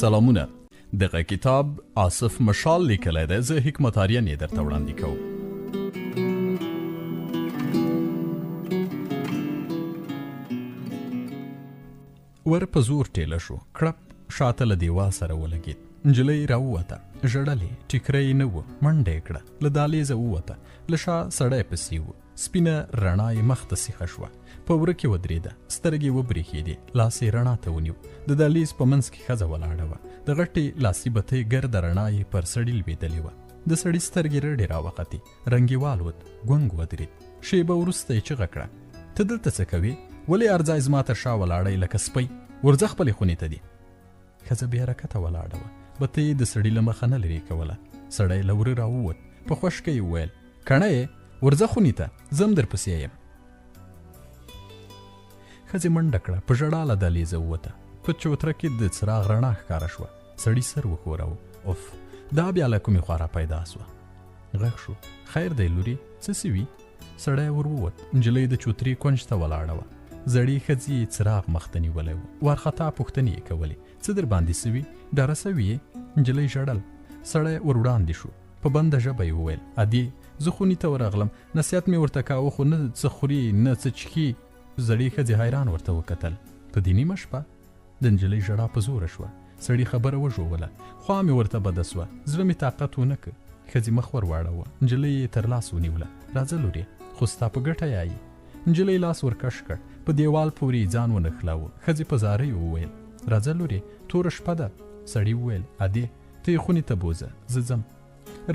سلامونه. دغه کتاب آصف مشال لیکلی دی. زه حکمت آریان یې درته وړاندې کوم. ور په زور ټیله شو. کړپ شاته له دیوال سره ولګېد. نجلۍ راووته. ژړلې، ټیکری نه و. منډه یې کړه. له دهلیزه ووته. له شا سړی پسې و. سپینه رڼا یې مخ ته سیخه شوه. په وره کې ودرېده. سترګې وبرېښېدې. لاس یې رڼا ته ونیو. د دهلیز په منځ کې ښځه ولاړه وه. د غټې لاسي بتۍ ګرده رڼا یې پر سړي لوېدلې وه. د سړي سترګې رډې راوختې. رنګ یې والوت. ګونګ ودرېد. شېبه وروسته یې چغه کړه. ته دلته څه کوې؟ ولې ارځای زما تر شا ولاړی لکه سپی؟ ورځه خپلې خونې ته دي. ښځه بې حرکته ولاړه وه. بتۍ یې د سړي له مخه نه لرې کوله. سړی له وره راووت. په خوشکه یې وویل: کڼه یې، ورځه خونې ته، زه هم درپسې یم. ښځې منډه کړه. په ژړا له دهلیزه ووته. په چوتره کې د څراغ رڼا ښکاره شوه. سړي سر وښوراوه. اوف، دا بیا له کومې خوا را پیدا سوه. غږ شو: خیر دی لورې، څه سوي؟ سړی ور ووت. نجلۍ د چوترې کونج ته ولاړه وه. زړې ښځې څراغ مخ ته نیولی و. وارخطا پوښتنې یې کولې: څه در باندې سوي؟ ډاره سوي یې؟ نجلۍ ژړل. سړی ور وړاندې شو. په بنده ژبه یې وویل: ادې، زه خونې ته ورغلم. نصیحت مې ورته کاوه، خو نه څه خوري نه څه چښي. زړې ښځې حیران ورته وکتل. په دې نیمه شپه؟ د نجلۍ ژړا په زوره شوه. سړي خبره وژوله. خوا مې ورته بده سوه. زړه مې طاقت ونه که. ښځې مخ ور واړوه. نجلۍ یې تر لاس ونیوله. راځه لورې، خو ستا په ګټه یایي. نجلۍ لاس ورکش کړ. په دیوال پورې ځان ونښلاوه. ښځې په زارۍ وویل: راځه لورې، توره شپه ده. سړي وویل: ادې، ته یې خونې ته بوځه، زه ځم.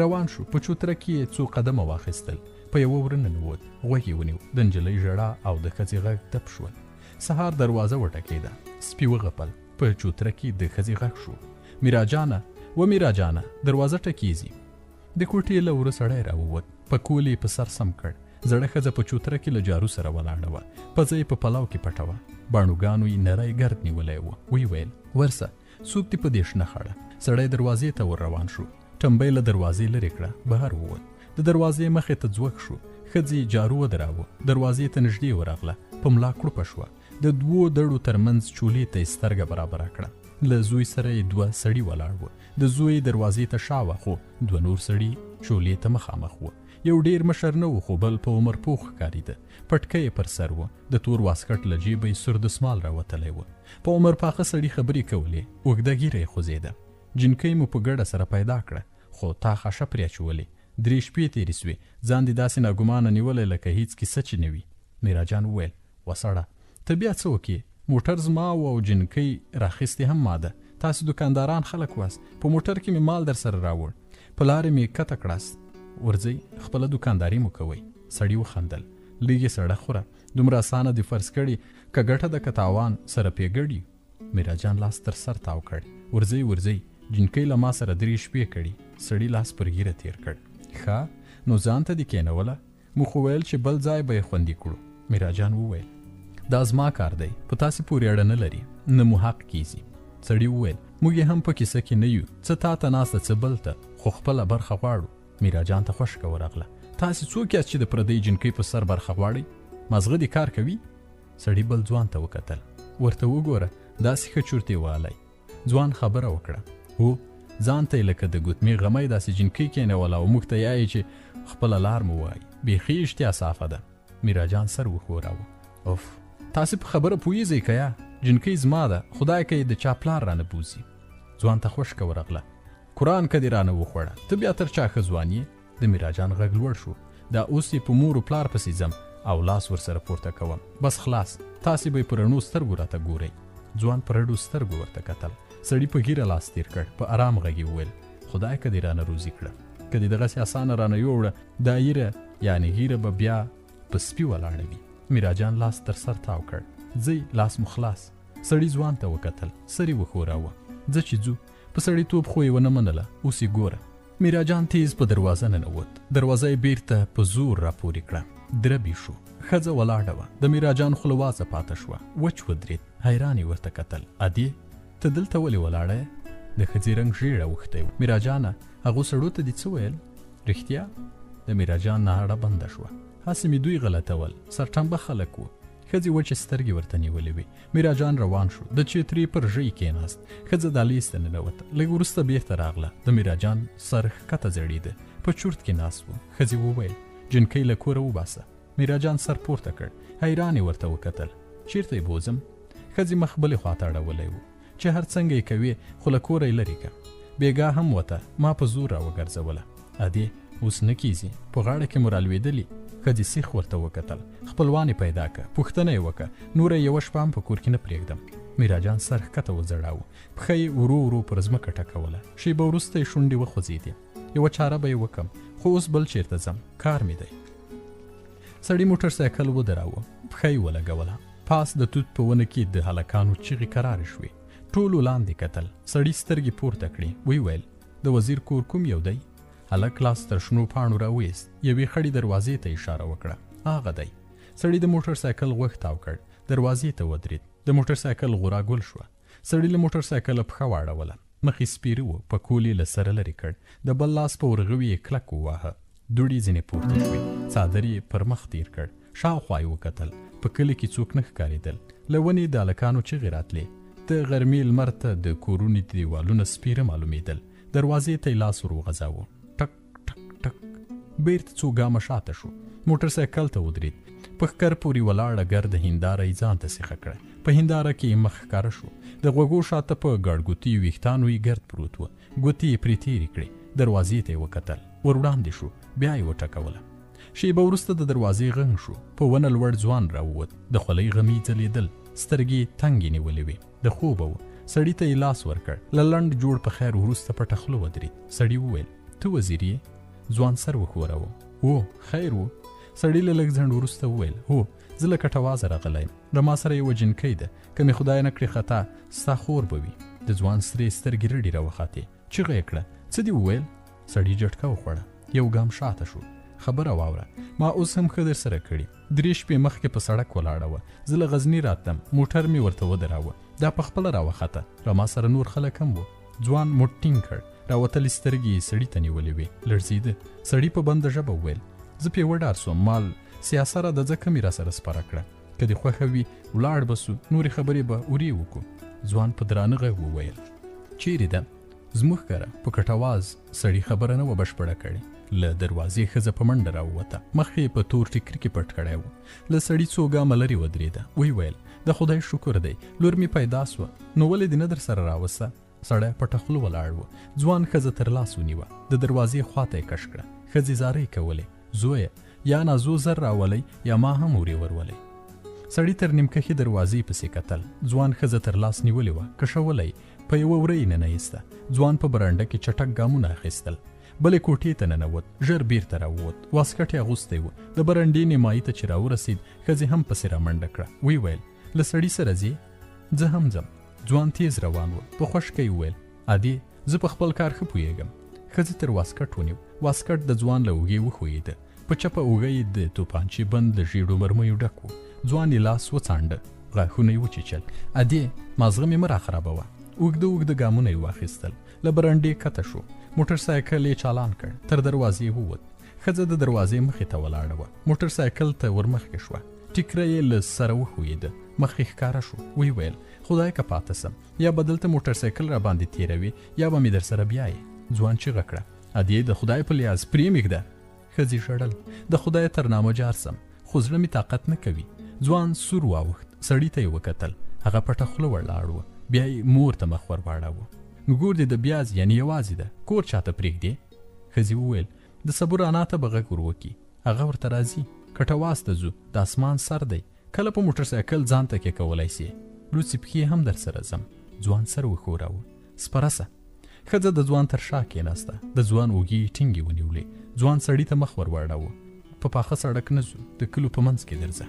روان شو. په چوتره کې یې څو قدمه واخیستل. په یوه وره ننوت. غوږ یې ونیو. د نجلۍ ژړا او د ښځې غږ دب شول. سهار دروازه وټکېده. سپي وغپل. په چوتره کې د ښځې غږ شو: میراجانه، و میراجانه، دروازه ټکېږي. د کوټې له وره سړی راووت. پکول یې په سر سم کړ. زړه ښځه په چوتره کې له جارو سره ولاړه وه. پزه یې په پلو کې پټه وه. باڼوګانو یې نری ګرد نیولی و. ویې ویل: ورسه، څوک دې په دې شنه خړه؟ سړی دروازې ته ور روان شو. ټمبۍ له دروازې لرې کړه. بهر ووت. د دروازې مخې ته ځوږ شو. ښځې جارو ودراوه. دروازې ته نږدې ورغله. په ملا کړوپه شوه. د دوو دړو ترمنځ چولې ته یې سترګه برابره کړه. له زوی سره یې دوه سړي ولاړ وه. د زوی دروازې ته شاوه، خو دوه نور سړي چولې ته مخامخ وه. یو ډیر مشر نه و، خو بل په عمر پوخ ښکارېده. پټکه یې پر سر وه. د تور واسکټ له جیبه یې سور دسمال راوتلی وه. په عمر پاخه سړي خبرې کولې. اوږده ږیره یې خوځېده. جنکۍ مو په ګډه سره پیدا کړه، خو تا خاشه پرې اچولې. 3 شپې تېرې سوې. ځان دې داسې ناګمانه نیولی لکه هېڅ کیسه چې نه وي. میراجان وویل: وسړه، ته بیا څه وکې؟ موټر زما و او جنکۍ راخیستې هم ما ده. تاسې دوکانداران خلک واست. په موټر کې مې مال در سره راوړ. په لارې مې کته کړاست. ورځئ، خپله دوکانداري مو کوئ. سړي وخندل. لږې سړه خوره. دومره اسانه دې فرض کړي که ګټه ده که تاوان سره پېګړي. میراجان لاس تر سر تاو کړ. ورځئ ورځئ، جنکۍ له ما سره 3 شپې کړي. سړي لاس پر ږیره تېر کړ. ښه، نو ځان ته دې کېنوله؟ موږ خو ویل چې بل ځای به یې خوندي کړو. میراجان وویل: دا زما کار دی، په تاسې پورې اړه نه لري، نه مو حق کیږي. سړي وویل: موږ یې هم په کیسه کې نه یو، څه تا ته ناسته څه بل ته، خو خپله برخه غواړو. میراجان ته خوشکه ورغله. تاسې څوک یاست چې د پردۍ جنکۍ په سر برخه غواړئ؟ مازغه دې کار کوي؟ سړي بل ځوان ته وکتل. ورته وګوره، داسې ښه چورتې والی. ځوان خبره وکړه: هو، ځان ته یې لکه د ګوتمې غمی داسې جنکۍ کېنوله او موږ ته یایي چې خپله لار مو وایي. بیخي اشتیا صافه ده. میراجان سر وښوراوه. اوف، تاسې په خبره پوهېږئ که یا؟ جنکۍ زما ده، خدای که یې د چا پلار رانه بوځي. ځوان ته خوشکه ورغله. قرآن که دې رانه وخوړه، ته بیا تر چا ښه ځوان یې؟ د میراجان غږ لوړ شو. دا اوس یې په مور و پلار پسې ځم او لاس ورسره پورته کوم. بس خلاص، تاسې به یې په رڼو سترګو راته ګورئ. ځوان په رډو سترګو ورته کتل. سړي په ږیره لاس تېر کړ. په ارام غږ یې وویل: خدای که دې رانه روزي کړه، که دې دغسې اسانه رانه یووړه، دا ایره یعنې ږیره به بیا په سپي ولاړه وي. میراجان لاس تر سر تاو کړ. ځئ، لاس مو خلاص. سړي ځوان ته وکتل. سر یې وښوراوه. ځه چې ځو. په سړیتوب خو یې ونه منله. اوس یې ګوره. میراجان تیز په دروازه ننوت. دروازه یې بیرته په زور راپورې کړه. دربې شو. ښځه ولاړه وه. د میراجان خوله وازه پاته شوه. وچ ودرېد. حیران یې ورته کتل. ادې، ته دلته ولې ولاړه یې؟ د ښځې رنګ ژېړ اوښتی و. میراجانه، هغو سړو ته دې څه ویل؟ رښتیا؟ د میراجان ناړه بنده شوه. هسې مې دوی غلطول، سرټمبه خلک وو. ښځې وچې سترګې ورته نیولې وې. میراجان روان شو، د چترې پر ژۍ کېناست. ښځه دهلیز ته ننوته، لږ وروسته بیرته راغله. د میراجان سر ښکته ځړېده، په چورت کې ناست و. ښځې وویل جنکۍ له کوره وباسه. میراجان سر پورته کړ، حیران یې ورته وکتل. چیرته یې بوځم؟ ښځې مخ بلې خواته اړولی و چې هر څنګه یې کوې خو له کوره یې لرې که. بېګا هم وته، ما په زور را وګرځوله. ادې اوس نه کیږي، په غاړه کې مو رالوېدلي. ښځې سیخ ورته وکتل. خپلوان یې پیدا که، پوښتنه یې وکړه، نوره یوه شپه هم په کور کې نه پرېږدم. میراجان سر ښکته وځړاوه، پښه یې ورو ورو پر ځمکه ټکوله. شېبه وروسته یې شونډې وخوځېدې. یوه چاره به یې وکړم، خو اوس بل چېرته ځم، کار مې دی. سړي موټر سایکل ودراوه، پښه یې ولګوله. پاس د توت په ونه کې د هلکانو چیغې کرارې شوې. ټولو لاندې کتل. سړي سترګې پورته کړې، ویې ویل د وزیر کور کوم یو دی؟ هلک لاس تر شنو پاڼو راویست، یوې خړې دروازې ته اشاره وکړه. هغه دی. سړي د موټر سایکل غوږ تاو کړ، دروازې ته ودرېد. د موټر سایکل غورا ګل شوه. سړي له موټر سایکله پښه واړوله، مخ یې سپېره و، په کول یې له سره لرې کړ. د بل لاس په ورغوي یې کلک وواهه. دوړې ځینې پورته شوې، څادر یې پر مخ تیر کړ. شاوخوا یې وکتل، په کلي کې څوک نه ښکارېدل. له ونې د هلکانو چغې راتلې. د غرمې لمر ته د کورونو دیوالونه سپېره معلومېدل. دروازې ته یې لاس ور وغځاوه. ټک ټک ټک. بیرته څو ګامه شاته شو، موټر سایکل ته ودرېد. په ښکر پورې ولاړه ګرده هنداره یې ځان ته سیخه کړه. په هنداره کې یې مخ ښکاره شو. د غوږو شاته په ګړګوتي ویښتانو یې ګرد پروت و. ګوتې یې پرې تېرې کړې. دروازې ته یې وکتل، ور وړاندې شو، بیا یې وټکوله. شېبه وروسته د دروازې غږ شو. په ونه لوړ ځوان راووت، د خولۍ غمي ځلېدل، سترګې تنګې نیولې وې، د خوبه و. سړي ته یې لاس ورکړ. له لنډ جوړ په خیر وروسته پټه خوله ودرېد. سړي وویل ته وزیر یې؟ ځوان سر وښوراوه. او خیر و. سړي له لږ ځنډ وروسته وویل هو، زه له کټوازه راغلی یم، له ما سره یوه جنکۍ ده، که مې خدای نه کړي خطا ستا خور به وي. د ځوان سرې سترګې رډې راوختې. چیغه یې کړه څه دې وویل؟ سړي جټکه وخوړه، یو ګام شاته شو. خبره واوره، ما اوس هم ښه در سره کړي. 3 شپې مخکې په سړک ولاړه وه، زه له غزني راتلم، موټر مې ورته ودراوه، دا په خپله راوخته. را ما سره نور خلک هم وو. ځوان موټ ټینګ کړ، راوتلې سترګې یې سړي ته نیولې وې، لړزېده. سړي په بنده ژبه وویل زه پې وډار سوم، مال سیاسره د ځکه مې را سره سپاره کړه، که دې خوښه وي ولاړ به سو، نورې خبرې به ورې وکړو. ځوان په درانه غږ وویل چیرې ده؟ زموږ کره په کټواز. سړي خبره نه وه بشپړه کړې. له دروازې ښځه په منډه راووته، مخ یې په تور ټیکري کې پټ کړی و. له سړي څو ګامه لرې ودرېده. ویې ویل د خدای شکر دی، لور مې پیدا سوه، نو ولې دې نه در سره راوسته؟ سړی پټه خوله ولاړ و. ځوان ښځه تر لاس ونیوه، د دروازې خواته یې کش کړه. ښځې زارۍ کولې زویه، یا نازو زر راولئ یا ما هم ورې ورولئ. سړي تر نیمکښې دروازې پسې کتل. ځوان ښځه تر لاس نیولې وه، کشولی په یوه وره یې ننایسته. ځوان په برنډه کې چټک ګامونه اخیستل. بلې کوټې ته ننوت، ژر بیرته راووت. واسکټ یې اغوستی و. د برنډې نیمایي ته چې راورسېد، ښځې هم پسې رامنډه کړه. ویې ویل له سړي سره ځې؟ زه هم ځم. ځوان تیز روان و. په خوشکه یې وویل ادې زه په خپل کار ښه پوهېږم. ښځې تر واسکټ ونیو. واسکټ د ځوان له اوږې وښویېده. په چپه اوږه یې د توپانچې بند له ژېړو مرمیو ډک و. ځوان یې لاس وڅانډه، غاښونه یې وچیچل. ادې مازغه مې مه راخرابوه. اوږده اوږده ګامونه یې واخیستل. له برنډې کته شو. موټر سایکل یې چالان کړ، تر دروازې ووت. ښځه د دروازې مخې ته ولاړه وه. موټر سایکل ته ورمخکې شوه. ټیکره یې له سره وښویېده، مخ یې ښکاره شو. ویې ویل خدای که پاته سم، یا به دلته موټر سایکل را باندې تېروي یا به مې در سره بیایې. ځوان چیغه کړه ادې د خدای په لیاز پرېمږده. ښځې ژړل د خدای تر نامه جار سم، خو زړه مې طاقت نه کوي. ځوان سور واوښت. سړي ته یې وکتل، هغه پټه خوله ولاړ و. بیا یې مور ته مخ ور واړاوه. نو ګور دې د بیاز یعنې یوازې ده، کور چاته پرېږدې؟ ښځې وویل د صبر انا ته به غږ ور وکړي، هغه ورته راځي. کټواز ته ځو، د اسمان سر دی، کله په موټر سایکل ځان ته کې کولی سي. لوڅې پښې هم در سره ځم. ځوان سر وښوراوه. سپره سه. ښځه د ځوان تر شا کېناسته. د ځوان اوږې ټینګې ونیولې. ځوان سړي ته مخ ور واړاوه. په پاخه سړک نه ځو، د کلو په منځ کې درځه.